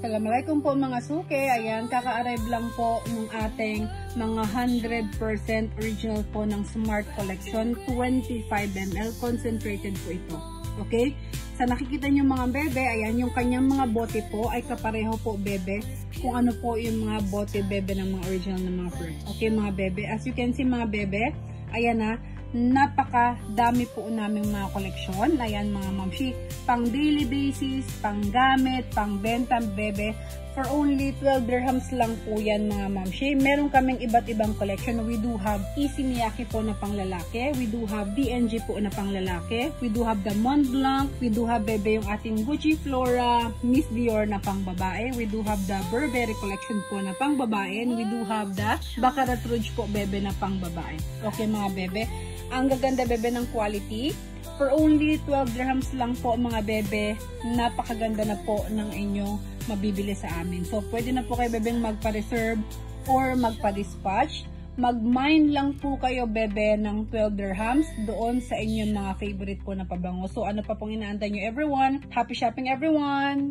Assalamualaikum po mga suke. Ayan, kaka-arrive lang po ng ating mga 100% original po ng Smart Collection. 25 ml concentrated po ito. Okay? Sa nakikita nyo mga bebe, ayan, yung kanyang mga bote po ay kapareho po bebe kung ano po yung mga bote bebe ng mga original na mga fruit. Okay mga bebe, as you can see mga bebe, ayan na, napaka dami po naming mga koleksyon. Ayan mga mamshi, pang daily basis, pang gamit, pang benta bebe. For only 12 dirhams lang po yan mga mamshi. Meron kaming iba't ibang collection. We do have Easy Miyake po na pang lalaki. We do have BNG po na pang lalaki. We do have the Mont Blanc. We do have bebe yung ating Gucci Flora, Miss Dior na pang babae. We do have the Burberry collection po na pang babae. And we do have the Baccarat Rouge po bebe na pang babae. Okay mga bebe. Ang gaganda bebe ng quality. For only 12 dirhams lang po mga bebe, napakaganda na po ng inyong mabibili sa amin. So pwede na po kayo bebeng magpa-reserve or magpa-dispatch. Mag-mine lang po kayo bebe ng 12 dirhams doon sa inyong mga favorite po na pabango. So ano pa pong inaantay nyo everyone? Happy shopping everyone!